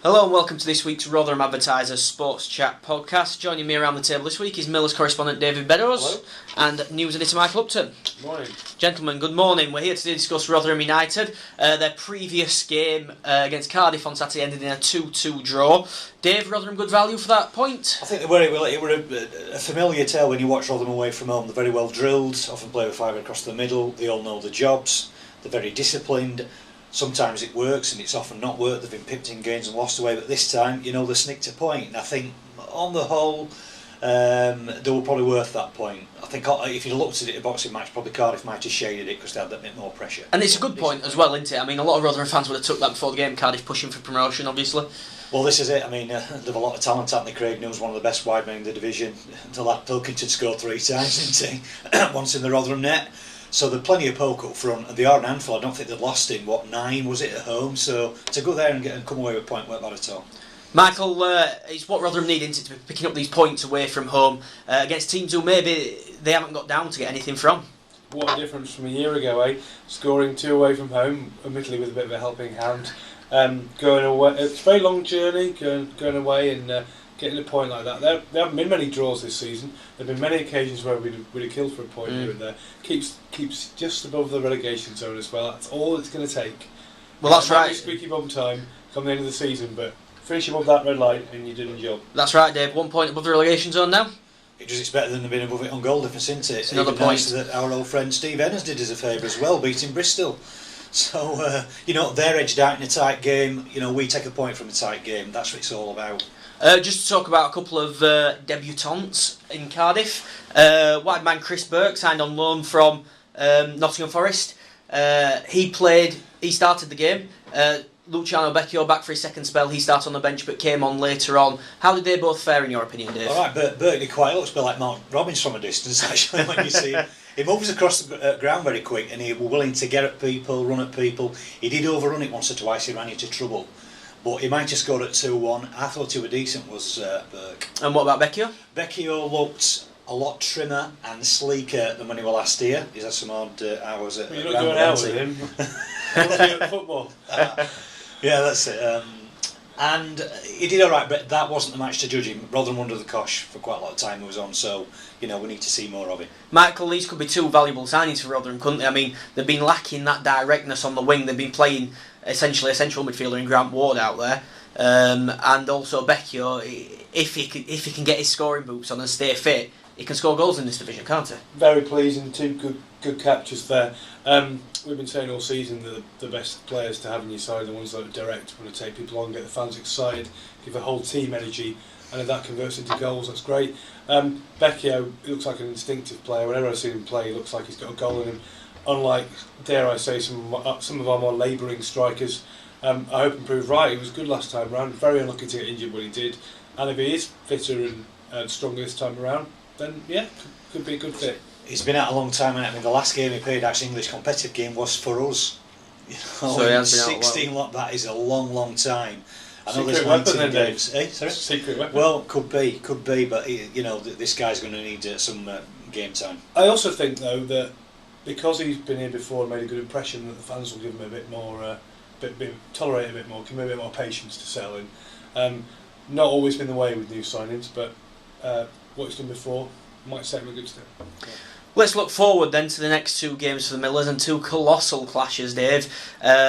Hello and welcome to this week's Rotherham Advertisers SportsChat Podcast. Joining me around the table this week is Miller's correspondent David Beddows and news editor Michael Upton. Good morning. Gentlemen, good morning. We're here to discuss Rotherham United. Their previous game against Cardiff on Saturday ended in a 2-2 draw. Dave, Rotherham good value for that point? I think it were a familiar tale when you watch Rotherham away from home. They're very well drilled, often play with five across the middle. They all know the jobs. They're very disciplined. Sometimes it works and it's often not worked. They've been pipped in games and lost away, but this time, they snicked a point. And I think, on the whole, they were probably worth that point. I think if you looked at it, a boxing match, probably Cardiff might have shaded it because they had that bit more pressure. And it's a good point as well, isn't it? I mean, a lot of Rotherham fans would have took that before the game. Cardiff pushing for promotion, obviously. Well, this is it. I mean, they've a lot of talent, haven't they? Craig Neal's one of the best wide men in the division. The lad Pilkington scored 3 times, didn't he? Once in the Rotherham net. So there's plenty of poke up front, and they are an handful. I don't think they've lost in 9 was it at home. So to go there and come away with a point weren't bad at all. Michael, it's what Rotherham need, isn't it, to be picking up these points away from home against teams who maybe they haven't got down to get anything from. What a difference from a year ago, eh? Scoring 2 away from home, admittedly with a bit of a helping hand. Going away, it's a very long journey. Going away and getting a point like that. There haven't been many draws this season. There have been many occasions where we'd have killed for a point here and there. Keeps just above the relegation zone as well. That's all it's going to take. Well, that's right. Squeaky bum time come the end of the season, but finish above that red line and you're doing your job. That's right, Dave. 1 point above the relegation zone now. It's better than being above it on goal difference, isn't it? It's another point that our old friend Steve Ennis did us a favour as well, beating Bristol. So they're edged out in a tight game. We take a point from a tight game. That's what it's all about. Just to talk about a couple of debutants in Cardiff. Wide man Chris Burke signed on loan from Nottingham Forest. He started the game. Luciano Becchio back for his second spell. He started on the bench but came on later on. How did they both fare in your opinion, Dave? Alright, Burke did quite looks a bit like Mark Robbins from a distance actually when you see him. He moves across the ground very quick and he was willing to get at people, run at people. He did overrun it once or twice, he ran into trouble. But he might have scored at 2-1. I thought he was decent, was Burke. And what about Becchio? Becchio looked a lot trimmer and sleeker than when he was last here. He's had some odd hours at You're not going out with him. At football. Yeah, that's it. And he did alright, but that wasn't the match to judge him. Rotherham under the cosh for quite a lot of time he was on, so we need to see more of it. Michael, these could be 2 valuable signings for Rotherham, couldn't they? I mean, they've been lacking that directness on the wing. They've been playing essentially a central midfielder in Grant Ward out there, and also Becchio. If he can get his scoring boots on and stay fit, he can score goals in this division, can't he? Very pleasing, 2 good captures there. We've been saying all season that the best players to have in your side are the ones that are direct, want to take people on, get the fans excited, give the whole team energy, and if that converts into goals, that's great. Becchio, he looks like an instinctive player. Whenever I've seen him play, he looks like he's got a goal in him. Unlike, dare I say, some of our more labouring strikers. I hope and prove right. He was good last time around. Very unlucky to get injured when he did. And if he is fitter and stronger this time around, then yeah, could be a good fit. He's been out a long time, and I mean the last game he played, actually English competitive game, was for us. So he has been out 16 lot. That is a long time. I know Secret there's weapon 19 then, games. Sorry? Secret weapon. Well, could be, but this guy's going to need some game time. I also think though that because he's been here before and made a good impression, that the fans will give him a bit more, tolerate a bit more, give him a bit more patience to settle in. Not always been the way with new signings, but what he's done before might set him a good step. Yeah. Let's look forward then to the next 2 games for the Millers and 2 colossal clashes, Dave.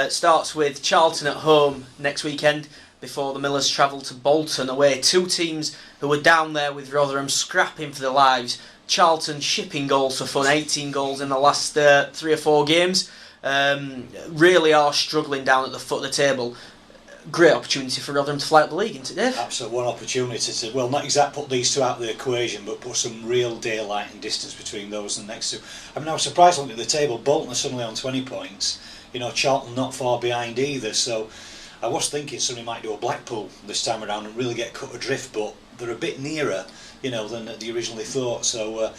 Starts with Charlton at home next weekend before the Millers travel to Bolton away. 2 teams who were down there with Rotherham scrapping for their lives. Charlton shipping goals for fun, 18 goals in the last 3 or 4 games. Really are struggling down at the foot of the table. Great opportunity for Rotherham to fly up the league, isn't it, Dave? Absolutely, one opportunity to, well, not exactly put these 2 out of the equation, but put some real daylight and distance between those and the next 2. I mean, I was surprised looking at the table. Bolton are suddenly on 20 points. Charlton not far behind either, so I was thinking somebody might do a Blackpool this time around and really get cut adrift, but they're a bit nearer, than they originally thought. So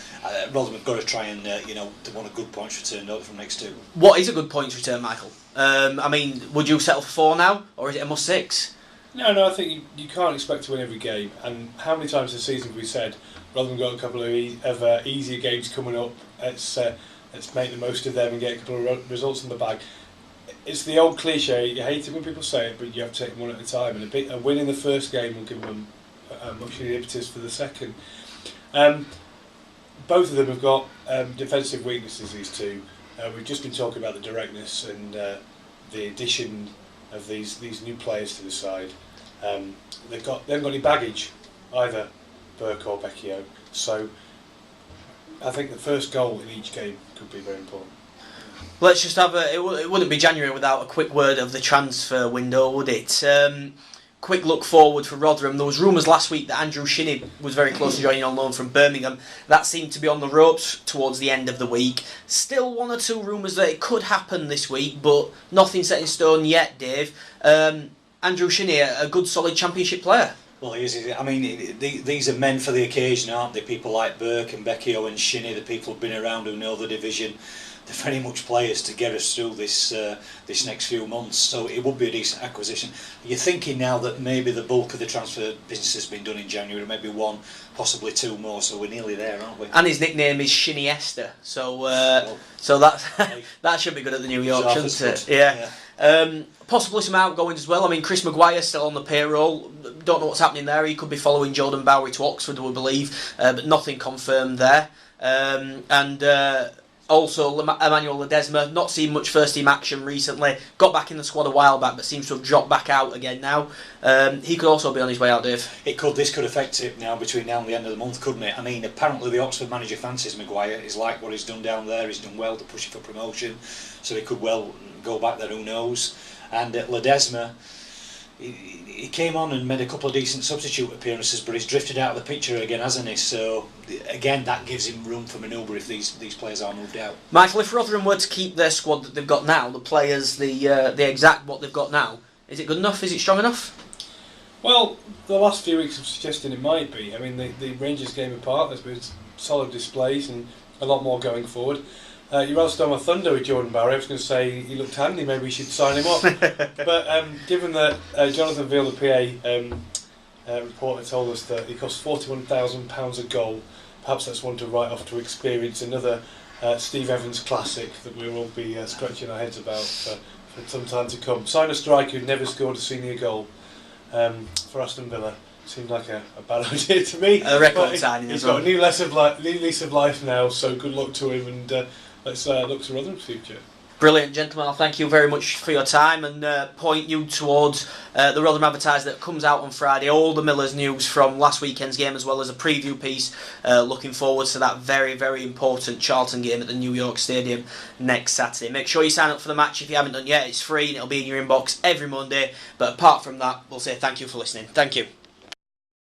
Rotherham have got to try and, they want a good points return from next 2. What is a good points return, Michael? I mean, would you settle for 4 now, or is it a must 6? No, I think you can't expect to win every game. And how many times this season have we said, Rotherham got a couple of easier games coming up, let's make the most of them and get a couple of results in the bag. it's the old cliche. You hate it when people say it, but you have to take them one at a time. And a win in the first game will give them a much needed impetus for the second. Both of them have got defensive weaknesses. These two. We've just been talking about the directness and the addition of these new players to the side. They haven't got any baggage either, Burke or Becchio. So I think the first goal in each game could be very important. Let's just have it wouldn't be January without a quick word of the transfer window, would it? Quick look forward for Rotherham. There was rumours last week that Andrew Shinnie was very close to joining on loan from Birmingham. That seemed to be on the ropes towards the end of the week. Still one or two rumours that it could happen this week, but nothing set in stone yet, Dave. Andrew Shinnie, a good solid Championship player. Well, he is. I mean, these are men for the occasion, aren't they? People like Burke and Becchio and Shinnie, the people who've been around who know the division. They're very much players to get us through this next few months, so it would be a decent acquisition. You're thinking now that maybe the bulk of the transfer business has been done in January, maybe one, possibly two more, so we're nearly there, aren't we? And his nickname is Shinnie Esther, so that should be good at the New York, shouldn't it? Yeah. Possibly some outgoings as well. I mean, Chris Maguire's still on the payroll. Don't know what's happening there. He could be following Jordan Bowery to Oxford, we believe, but nothing confirmed there. Also, Emmanuel Ledesma, not seen much first team action recently. Got back in the squad a while back, but seems to have dropped back out again now. He could also be on his way out, Dave. This could affect it now between now and the end of the month, couldn't it? I mean, apparently the Oxford manager fancies Maguire. He's liked what he's done down there. He's done well to push it for promotion, so he could well go back there. Who knows? And Ledesma, he came on and made a couple of decent substitute appearances, but he's drifted out of the picture again, hasn't he? So again, that gives him room for manoeuvre if these players are moved out. Michael, if Rotherham were to keep their squad that they've got now, the players, the exact what they've got now, is it good enough? Is it strong enough? Well, the last few weeks have suggested it might be. I mean, the Rangers game apart, there's been solid displays and a lot more going forward. You rather stole my thunder with Jordan Bowery. I was going to say he looked handy, maybe we should sign him up. But given that Jonathan Veal, the PA reporter, told us that he costs £41,000 a goal, perhaps that's one to write off to experience another Steve Evans classic that we'll all be scratching our heads about for some time to come. Sign a striker who never scored a senior goal for Aston Villa. Seemed like a bad idea to me. A record signing. He's got a new lease of life now, so good luck to him, and let's look to Rotherham's future. Brilliant, gentlemen. I'll thank you very much for your time and point you towards the Rotherham Advertiser that comes out on Friday. All the Millers news from last weekend's game, as well as a preview piece looking forward to that very, very important Charlton game at the New York Stadium next Saturday. Make sure you sign up for the match if you haven't done yet. It's free and it'll be in your inbox every Monday. But apart from that, we'll say thank you for listening. Thank you.